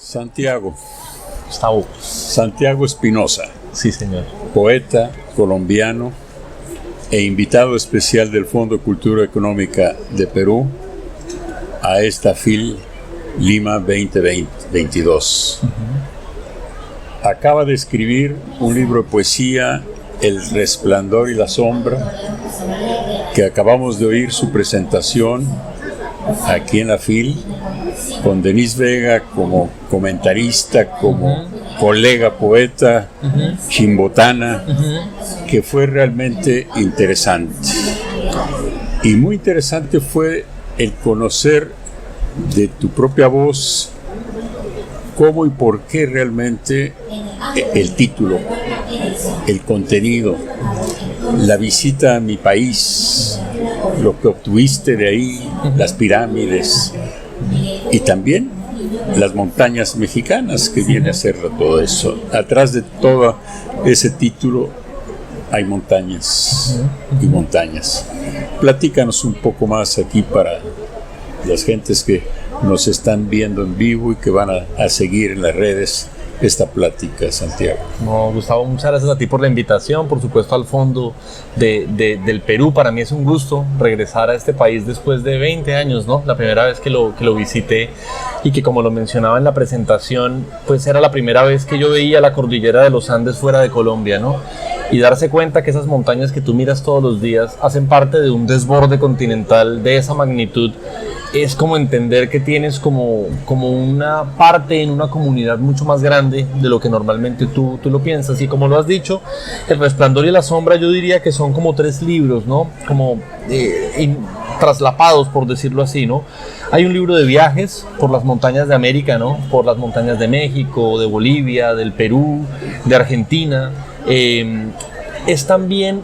Santiago. Gustavo. Santiago Espinosa. Sí, señor. Poeta colombiano e invitado especial del Fondo de Cultura Económica de Perú a esta FIL Lima 2022. Acaba de escribir un libro de poesía, El Resplandor y la Sombra, que acabamos de oír su presentación aquí en la FIL, con Denise Vega como comentarista, como colega poeta, chimbotana, que fue realmente interesante. Y muy interesante fue el conocer de tu propia voz cómo y por qué realmente el título, el contenido, la visita a mi país, lo que obtuviste de ahí, las pirámides y también las montañas mexicanas que viene a ser todo eso. Atrás de todo ese título hay montañas y montañas. Platícanos un poco más aquí para las gentes que nos están viendo en vivo y que van a seguir en las redes esta plática, Santiago. No, Gustavo, muchas gracias a ti por la invitación, por supuesto al Fondo del Perú. Para mí es un gusto regresar a este país después de 20 años, ¿no? La primera vez que lo visité, y que, como lo mencionaba en la presentación, pues era la primera vez que yo veía la cordillera de los Andes fuera de Colombia, ¿no? Y darse cuenta que esas montañas que tú miras todos los días hacen parte de un desborde continental de esa magnitud. Es como entender que tienes como una parte en una comunidad mucho más grande de lo que normalmente tú lo piensas. Y como lo has dicho, El Resplandor y la Sombra, yo diría que son como 3 libros, ¿no? Como traslapados, por decirlo así, ¿no? Hay un libro de viajes por las montañas de América, ¿no? Por las montañas de México, de Bolivia, del Perú, de Argentina. Es también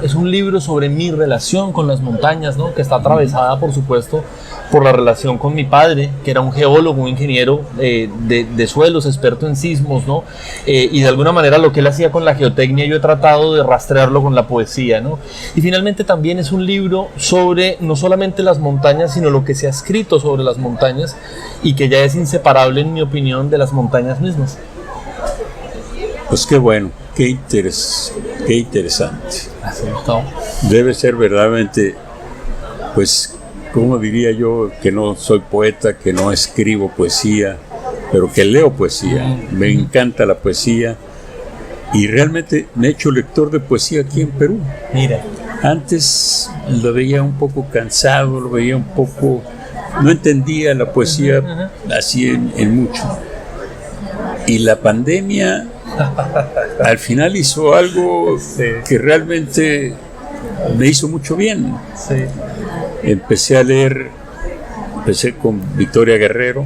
es un libro sobre mi relación con las montañas, ¿no? Que está atravesada, por supuesto, por la relación con mi padre, que era un geólogo, un ingeniero de suelos, experto en sismos, ¿no? Y de alguna manera lo que él hacía con la geotecnia yo he tratado de rastrearlo con la poesía, ¿no? Y finalmente también es un libro sobre no solamente las montañas, sino lo que se ha escrito sobre las montañas, y que ya es inseparable, en mi opinión, de las montañas mismas. Pues qué bueno, qué interesante. Debe ser verdaderamente, pues, como diría yo, que no soy poeta, que no escribo poesía, pero que leo poesía. Me encanta la poesía y realmente me he hecho lector de poesía aquí en Perú. Mira. Antes lo veía un poco cansado, lo veía un poco, no entendía la poesía así en mucho. Y la pandemia al final hizo algo que realmente me hizo mucho bien. Sí. Empecé con Victoria Guerrero.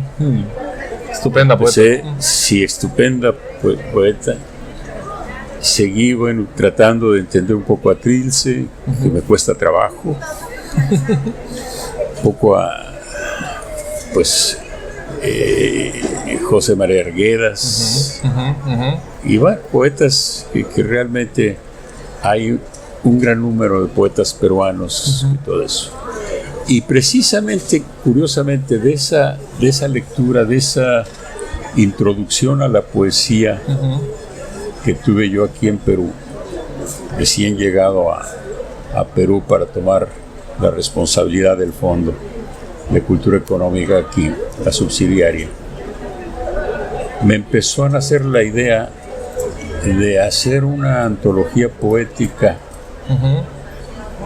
Estupenda poeta. Sí, estupenda poeta. Seguí, bueno, tratando de entender un poco a Trilce, que me cuesta trabajo. Un poco José María Arguedas. Y bueno, poetas que realmente hay un gran número de poetas peruanos y todo eso. Y precisamente, curiosamente, de esa lectura, de esa introducción a la poesía que tuve yo aquí en Perú, recién llegado a Perú para tomar la responsabilidad del Fondo de Cultura Económica aquí, la subsidiaria, me empezó a nacer la idea de hacer una antología poética.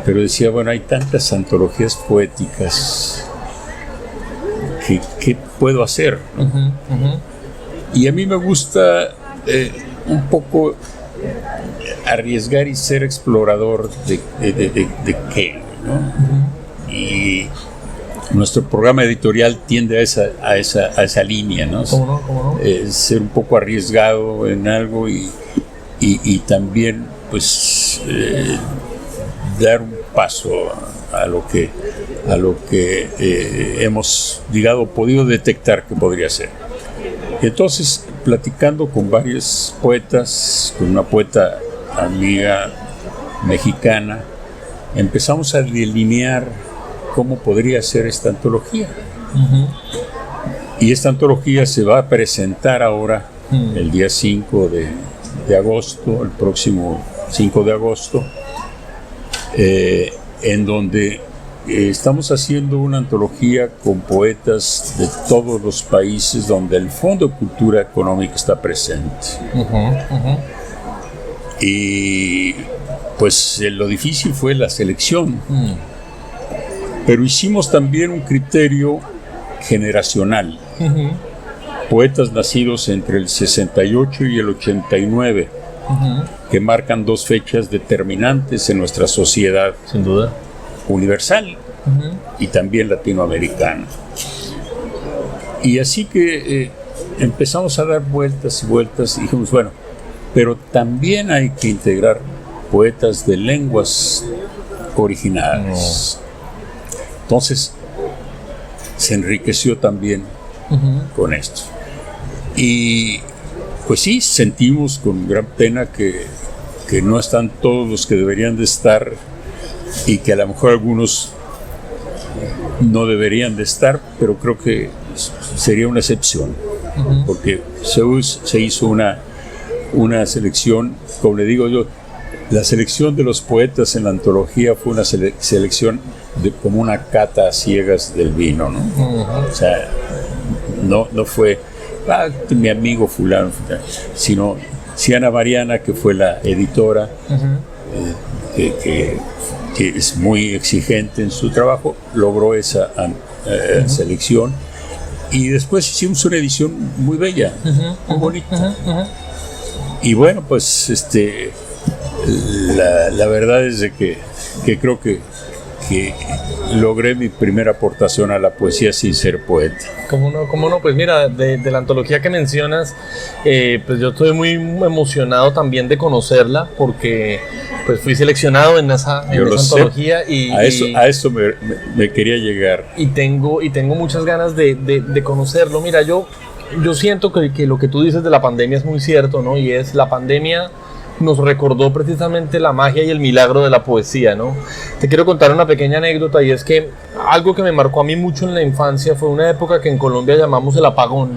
Pero decía, bueno, hay tantas antologías poéticas, ¿qué puedo hacer? Y a mí me gusta un poco arriesgar y ser explorador de qué, ¿no? Y nuestro programa editorial tiende a esa línea, ¿no? ¿Cómo no? Ser un poco arriesgado en algo y también, pues, dar un paso a lo que hemos, digamos, podido detectar que podría ser. Entonces, platicando con varios poetas, con una poeta amiga mexicana, empezamos a delinear cómo podría ser esta antología. Y esta antología se va a presentar ahora el día 5 de agosto, el próximo 5 de agosto, en donde estamos haciendo una antología con poetas de todos los países donde el Fondo de Cultura Económica está presente. Y pues lo difícil fue la selección, pero hicimos también un criterio generacional. Poetas nacidos entre el 68 y el 89, que marcan dos fechas determinantes en nuestra sociedad, sin duda, universal y también latinoamericana. Y así que empezamos a dar vueltas y vueltas y dijimos, bueno, pero también hay que integrar poetas de lenguas originales. Entonces se enriqueció también con esto. Y pues sí, sentimos con gran pena que no están todos los que deberían de estar y que a lo mejor algunos no deberían de estar, pero creo que sería una excepción, porque se hizo una selección, como le digo yo, la selección de los poetas en la antología fue una selección como una cata a ciegas del vino, ¿no? O sea, no fue mi amigo fulano, sino Siana Mariana, que fue la editora, que es muy exigente en su trabajo, logró esa selección, y después hicimos una edición muy bella, muy bonita. Y bueno, pues la verdad es de que creo que logré mi primera aportación a la poesía sin ser poeta. ¿Cómo no? Pues mira, de la antología que mencionas, pues yo estoy muy emocionado también de conocerla, porque pues fui seleccionado en esa antología. Y a eso me quería llegar. Y tengo muchas ganas de conocerlo. Mira, yo siento que lo que tú dices de la pandemia es muy cierto, ¿no? Y es la pandemia nos recordó precisamente la magia y el milagro de la poesía, ¿no? Te quiero contar una pequeña anécdota, y es que algo que me marcó a mí mucho en la infancia fue una época que en Colombia llamamos el apagón,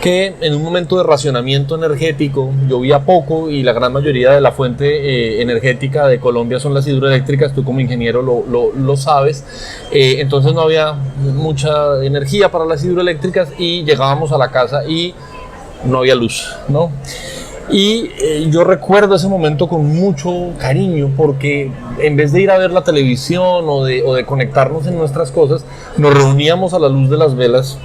que en un momento de racionamiento energético llovía poco y la gran mayoría de la fuente energética de Colombia son las hidroeléctricas, tú como ingeniero lo sabes, entonces no había mucha energía para las hidroeléctricas y llegábamos a la casa y no había luz, ¿no? Y yo recuerdo ese momento con mucho cariño, porque en vez de ir a ver la televisión o de conectarnos en nuestras cosas, nos reuníamos a la luz de las velas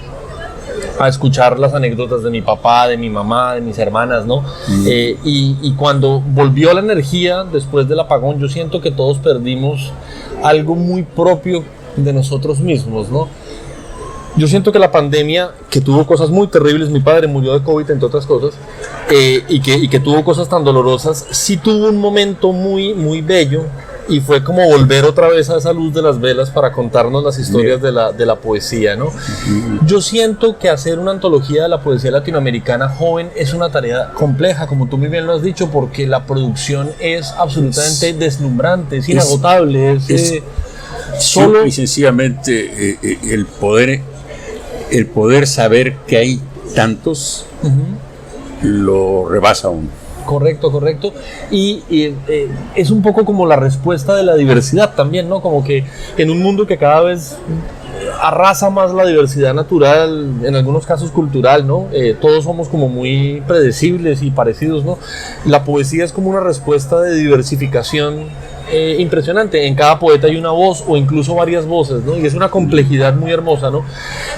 a escuchar las anécdotas de mi papá, de mi mamá, de mis hermanas, ¿no? Y cuando volvió la energía después del apagón, yo siento que todos perdimos algo muy propio de nosotros mismos, ¿no? Yo siento que la pandemia, que tuvo cosas muy terribles, mi padre murió de COVID, entre otras cosas, y que tuvo cosas tan dolorosas, sí tuvo un momento muy, muy bello, y fue como volver otra vez a esa luz de las velas para contarnos las historias de la poesía, ¿no? Yo siento que hacer una antología de la poesía latinoamericana joven es una tarea compleja, como tú muy bien lo has dicho, porque la producción es absolutamente deslumbrante, es inagotable, solo y sencillamente el poder saber que hay tantos lo rebasa uno. Correcto. Y es un poco como la respuesta de la diversidad también, ¿no? Como que en un mundo que cada vez arrasa más la diversidad natural, en algunos casos cultural, ¿no? Todos somos como muy predecibles y parecidos, ¿no? La poesía es como una respuesta de diversificación impresionante. En cada poeta hay una voz o incluso varias voces, ¿no? Y es una complejidad muy hermosa, ¿no?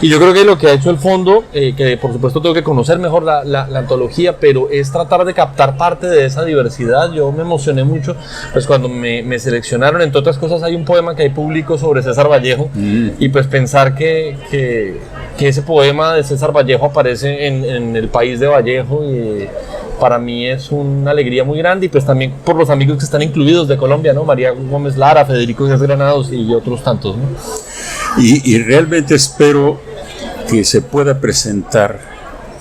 Y yo creo que lo que ha hecho el fondo, que por supuesto tengo que conocer mejor la antología, pero es tratar de captar parte de esa diversidad. Yo me emocioné mucho pues cuando me seleccionaron. Entre otras cosas, hay un poema que hay público sobre César Vallejo, y pues pensar que ese poema de César Vallejo aparece en el país de Vallejo, y para mí es una alegría muy grande, y pues también por los amigos que están incluidos de Colombia, ¿no? María Gómez Lara, Federico Díaz Granados y otros tantos, ¿no? Y realmente espero que se pueda presentar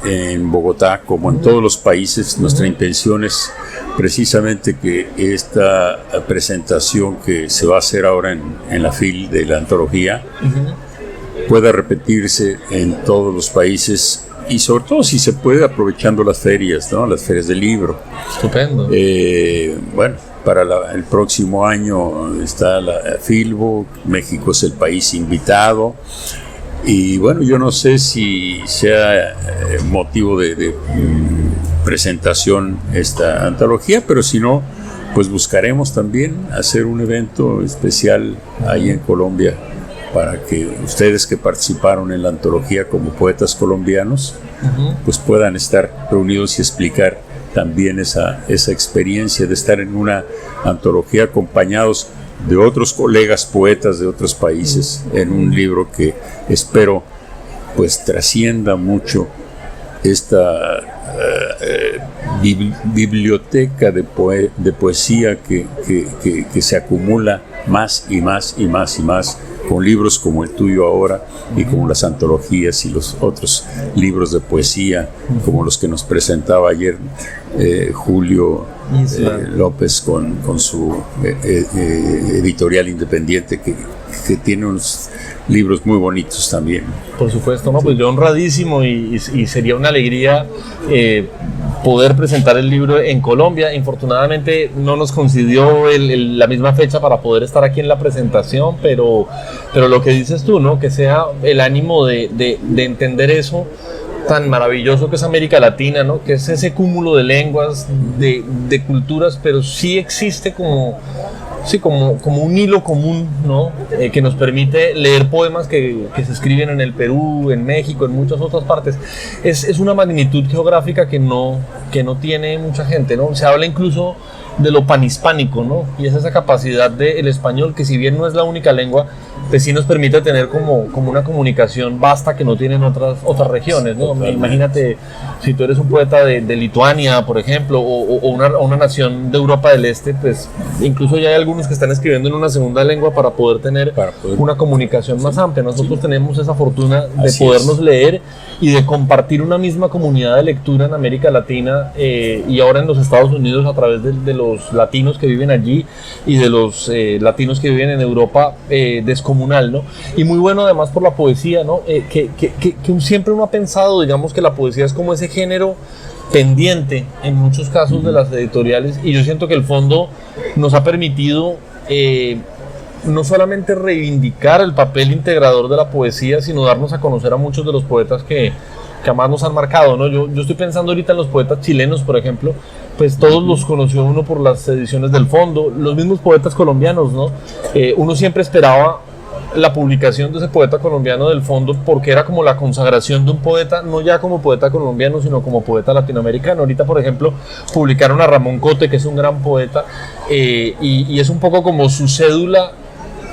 en Bogotá, como en todos los países. Nuestra intención es precisamente que esta presentación que se va a hacer ahora en la FIL de la antología pueda repetirse en todos los países y sobre todo si se puede aprovechando las ferias, ¿no? Las ferias del libro. Estupendo. Bueno, para el próximo año está la Filbo, México es el país invitado. Y bueno, yo no sé si sea motivo de presentación esta antología, pero si no, pues buscaremos también hacer un evento especial ahí en Colombia para que ustedes que participaron en la antología como poetas colombianos, pues puedan estar reunidos y explicar también esa experiencia de estar en una antología acompañados de otros colegas poetas de otros países en un libro que espero pues trascienda mucho esta biblioteca de poesía que se acumula más y más y más y más con libros como el tuyo ahora y como las antologías y los otros libros de poesía como los que nos presentaba ayer Julio López con su editorial independiente que tiene unos libros muy bonitos también. Por supuesto, ¿no? Pues yo honradísimo y sería una alegría poder presentar el libro en Colombia. Infortunadamente no nos coincidió la misma fecha para poder estar aquí en la presentación, pero lo que dices tú, ¿no? Que sea el ánimo de entender eso tan maravilloso que es América Latina, ¿no? Que es ese cúmulo de lenguas, de culturas, pero sí existe como un hilo común, ¿no? Que nos permite leer poemas que se escriben en el Perú, en México, en muchas otras partes. Es una magnitud geográfica que no tiene mucha gente, ¿no? Se habla incluso de lo panhispánico, ¿no? Y es esa capacidad del español que, si bien no es la única lengua, pues sí nos permite tener como una comunicación vasta que no tienen otras regiones, ¿no? Imagínate, si tú eres un poeta de Lituania, por ejemplo, o una nación de Europa del Este, pues incluso ya hay algunos que están escribiendo en una segunda lengua para poder tener una comunicación más amplia. Nosotros tenemos esa fortuna de podernos leer y de compartir una misma comunidad de lectura en América Latina y ahora en los Estados Unidos a través de los latinos que viven allí y de los latinos que viven en Europa descomunal, ¿no? Y muy bueno además por la poesía, ¿no? Que siempre uno ha pensado, digamos, que la poesía es como ese género pendiente en muchos casos de las editoriales, y yo siento que el fondo nos ha permitido no solamente reivindicar el papel integrador de la poesía, sino darnos a conocer a muchos de los poetas que más nos han marcado, ¿no? Yo estoy pensando ahorita en los poetas chilenos, por ejemplo, pues todos los conoció uno por las ediciones del Fondo, los mismos poetas colombianos, ¿no? Uno siempre esperaba la publicación de ese poeta colombiano del Fondo porque era como la consagración de un poeta, no ya como poeta colombiano, sino como poeta latinoamericano. Ahorita, por ejemplo, publicaron a Ramón Cote, que es un gran poeta, y es un poco como su cédula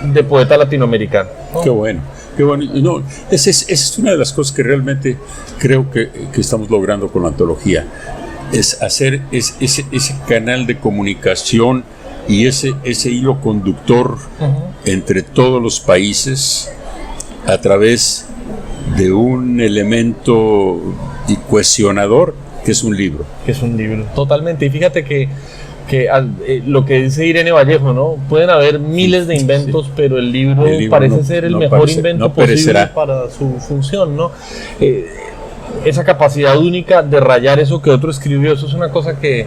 de poeta latinoamericano, ¿no? Qué bueno. No, esa es una de las cosas que realmente creo que estamos logrando con la antología, es hacer ese canal de comunicación y ese hilo conductor entre todos los países a través de un elemento cohesionador que es un libro. Totalmente. Y fíjate que lo que dice Irene Vallejo, ¿no? Pueden haber miles de inventos, pero el libro parece ser el mejor invento posible para su función, ¿no? Esa capacidad única de rayar eso que otro escribió, eso es una cosa que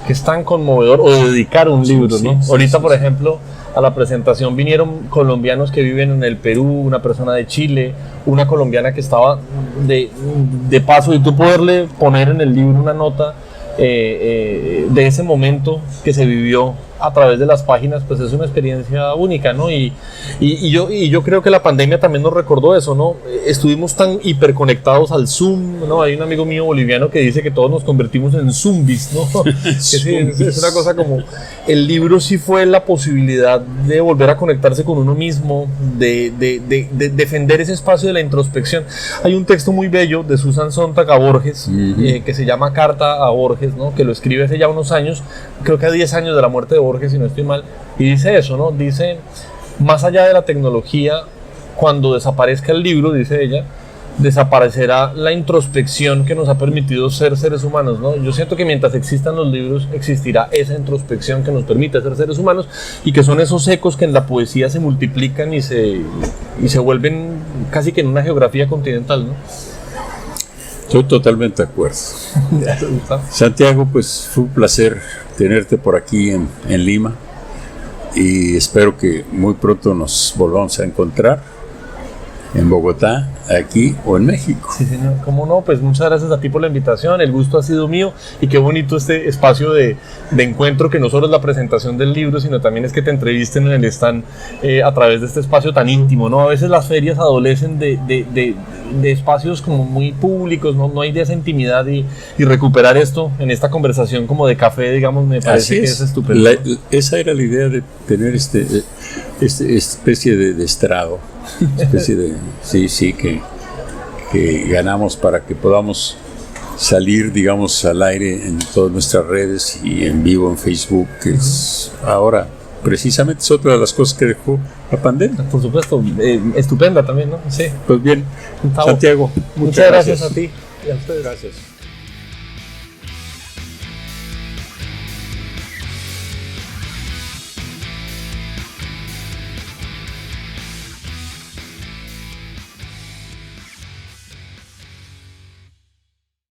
es tan conmovedor, o de dedicar un libro, ¿no? Ahorita, por ejemplo, a la presentación vinieron colombianos que viven en el Perú, una persona de Chile, una colombiana que estaba de paso, y tú poderle poner en el libro una nota de ese momento que se vivió a través de las páginas, pues es una experiencia única, ¿no? Y yo creo que la pandemia también nos recordó eso, ¿no? Estuvimos tan hiperconectados al Zoom, ¿no? Hay un amigo mío boliviano que dice que todos nos convertimos en zombies, ¿no? Que sí, es una cosa como... El libro sí fue la posibilidad de volver a conectarse con uno mismo, de defender ese espacio de la introspección. Hay un texto muy bello de Susan Sontag a Borges, que se llama Carta a Borges, ¿no? Que lo escribe hace ya unos años, creo que a 10 años de la muerte de Borges, si no estoy mal, y dice eso, ¿no? Dice, más allá de la tecnología, cuando desaparezca el libro, dice ella, desaparecerá la introspección que nos ha permitido ser seres humanos, ¿no? Yo siento que mientras existan los libros, existirá esa introspección que nos permite ser seres humanos, y que son esos ecos que en la poesía se multiplican y se y se vuelven casi que en una geografía continental, ¿no? Estoy totalmente de acuerdo. Santiago, pues fue un placer tenerte por aquí en Lima y espero que muy pronto nos volvamos a encontrar en Bogotá, aquí o en México. Sí, señor. ¿Cómo no? Pues muchas gracias a ti por la invitación, el gusto ha sido mío y qué bonito este espacio de encuentro que no solo es la presentación del libro, sino también es que te entrevisten en el stand a través de este espacio tan íntimo, ¿no? A veces las ferias adolecen de espacios como muy públicos, no hay de esa intimidad y recuperar esto en esta conversación como de café, digamos, me parece que es estupendo. Esa era la idea de tener esta especie de estrado, especie de que ganamos para que podamos salir, digamos, al aire en todas nuestras redes y en vivo en Facebook, que es ahora precisamente es otra de las cosas que dejó la pandemia. Por supuesto, estupenda también, ¿no? Sí. Pues bien, Gustavo, Santiago, muchas gracias a ti y a ustedes. Gracias.